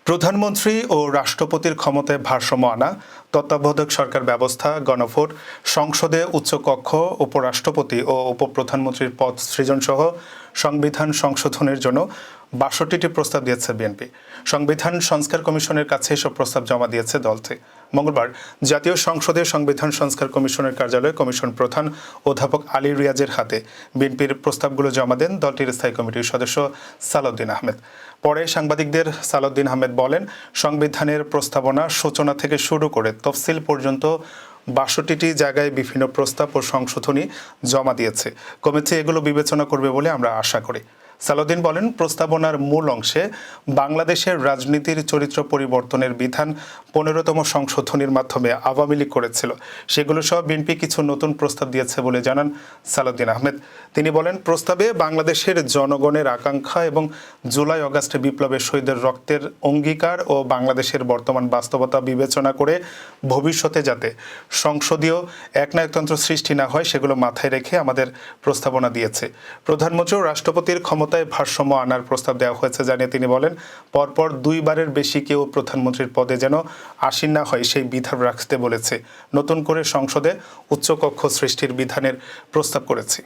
প্রধানমন্ত্রী ও রাষ্ট্রপতির ক্ষমতায় ভারসাম্য আনা, তত্ত্বাবধায়ক সরকার ব্যবস্থা, গণভোট, সংসদে উচ্চকক্ষ, উপরাষ্ট্রপতি ও উপপ্রধানমন্ত্রীর পদ সৃজনসহ সংবিধান সংশোধনের জন্য ৬২টি প্রস্তাব দিয়েছে বিএনপি। সংবিধান সংস্কার কমিশনের কাছে এসব প্রস্তাব জমা দিয়েছে দলটি। মঙ্গলবার জাতীয় সংসদে সংবিধান সংস্কার কমিশনের কার্যালয়ে কমিশন প্রধান অধ্যাপক আলী রিয়াজের হাতে বিএনপির প্রস্তাবগুলো জমা দেন দলটির স্থায়ী কমিটির সদস্য সালাউদ্দিন আহমেদ। পরে সাংবাদিকদের সালাউদ্দিন আহমেদ বলেন, সংবিধানের প্রস্তাবনা সূচনা থেকে শুরু করে তফসিল পর্যন্ত ৬২টি জায়গায় বিভিন্ন প্রস্তাব ও সংশোধনী জমা দিয়েছে। কমিটি এগুলো বিবেচনা করবে বলে আমরা আশা করি। সালাউদ্দিন বলেন, প্রস্তাবনার মূল অংশে বাংলাদেশের রাজনীতির চরিত্র পরিবর্তনের বিধান ১৫তম সংশোধনীর মাধ্যমে আওয়ামী লীগ করেছিল। সেগুলো সহ বিএনপি কিছু নতুন প্রস্তাব দিয়েছে বলে জানান সালাউদ্দিন আহমেদ। তিনি বলেন, প্রস্তাবে বাংলাদেশের জনগণের আকাঙ্ক্ষা এবং জুলাই আগস্টে বিপ্লবের শহীদের রক্তের অঙ্গীকার ও বাংলাদেশের বর্তমান বাস্তবতা বিবেচনা করে ভবিষ্যতে যাতে সংসদীয় একনায়কতন্ত্র সৃষ্টি না হয় সেগুলো মাথায় রেখে আমাদের প্রস্তাবনা দিয়েছে। প্রধানমন্ত্রী ও রাষ্ট্রপতির ক্ষমতায় ভারসাম্য আনার প্রস্তাব দেওয়া হয়েছে জানিয়ে তিনি বলেন, পরপর দুইবারের বেশি কেউ প্রধানমন্ত্রীর পদে যেন আসীন না হয় সেই বিধান রাখতে বলেছে। নতুন করে সংসদে উচ্চকক্ষ সৃষ্টির বিধানের প্রস্তাব করেছি।